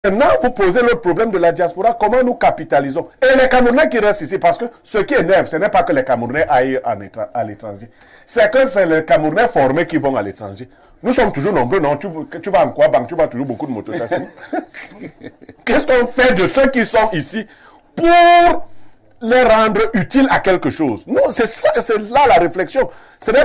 Maintenant, vous posez le problème de la diaspora, comment nous capitalisons. Et les Camerounais qui restent ici, parce que ce qui énerve, ce n'est pas que les Camerounais aillent à l'étranger. C'est que c'est les Camerounais formés qui vont à l'étranger. Nous sommes toujours nombreux, non? Tu vas en quoi, banque? Tu vas toujours beaucoup de mototaxis. Qu'est-ce qu'on fait de ceux qui sont ici pour les rendre utiles à quelque chose? Non, c'est ça, c'est là la réflexion. Ce n'est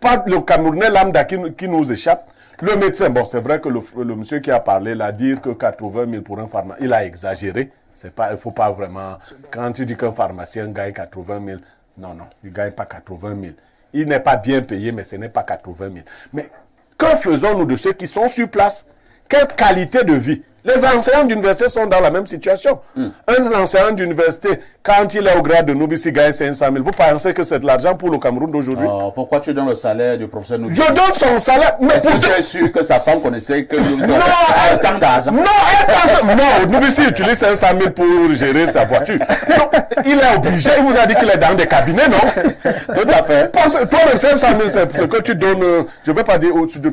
pas le Camerounais lambda qui nous échappe. Le médecin, bon, c'est vrai que le monsieur qui a parlé, là, dire que 80 000 pour un pharmacien, il a exagéré. C'est pas, il faut pas vraiment, quand tu dis qu'un pharmacien gagne 80 000, non, il ne gagne pas 80 000. Il n'est pas bien payé, mais ce n'est pas 80 000. Mais que faisons-nous de ceux qui sont sur place? Quelle qualité de vie? Les enseignants d'université sont dans la même situation. Un enseignant d'université, quand il est au grade de Nobis, il gagne 500 000. Vous pensez que c'est de l'argent pour le Cameroun d'aujourd'hui? Pourquoi tu donnes le salaire du professeur Nobis? Je donne son salaire. Mais est-ce que tu es sûr que sa femme connaissait que nous non, tant d'argent? Non, Nobis utilise 500 000 pour gérer sa voiture. Donc, il est obligé, il vous a dit qu'il est dans des cabinets, non? Tout à fait. Toi-même, 500 000, c'est ce que tu donnes, je ne vais pas dire au-dessus de...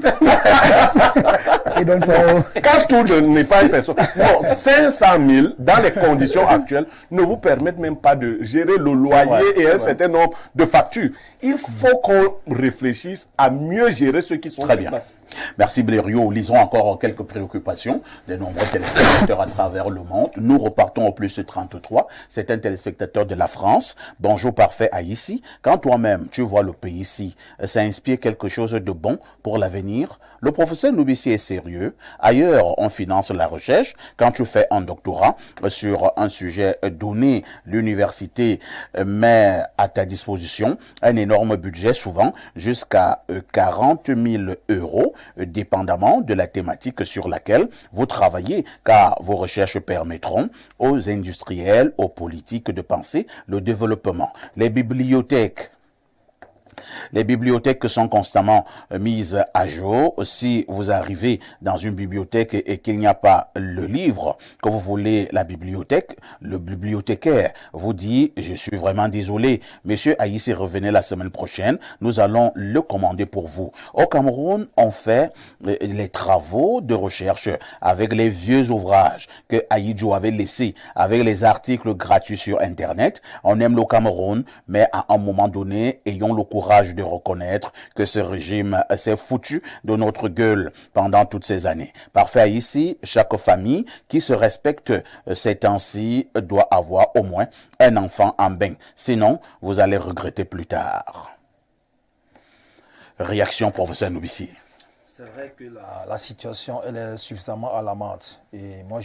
Il donne son... Casse-tout n'est pas une personne. Non, 500 000, dans les conditions actuelles, ne vous permettent même pas de gérer le loyer et un certain nombre de factures. Il faut qu'on réfléchisse à mieux gérer ceux qui sont très bien. Place. Merci Blériot. Lisons encore quelques préoccupations des nombreux téléspectateurs à travers le monde. Nous repartons au plus 33. C'est un téléspectateur de la France. Bonjour parfait à ici. Quand toi-même tu vois le pays ici, ça inspire quelque chose de bon pour l'avenir. Le professeur Noubissi est sérieux. Ailleurs, on finance la recherche. Quand tu fais un doctorat sur un sujet donné, l'université met à ta disposition un énorme budget, souvent jusqu'à 40 000 euros, dépendamment de la thématique sur laquelle vous travaillez, car vos recherches permettront aux industriels, aux politiques de penser le développement. Les bibliothèques sont constamment mises à jour. Si vous arrivez dans une bibliothèque et qu'il n'y a pas le livre que vous voulez, la bibliothèque, le bibliothécaire vous dit « Je suis vraiment désolé, monsieur Aïssi, revenez la semaine prochaine, nous allons le commander pour vous ». Au Cameroun, on fait les travaux de recherche avec les vieux ouvrages que Aïdjo avait laissés, avec les articles gratuits sur Internet. On aime le Cameroun, mais à un moment donné, ayons le courage de reconnaître que ce régime s'est foutu de notre gueule pendant toutes ces années. Parfait ici, chaque famille qui se respecte ces temps-ci doit avoir au moins un enfant en bain. Sinon, vous allez regretter plus tard. Réaction, professeur Noubissi. C'est vrai que la situation elle est suffisamment alarmante. Et moi,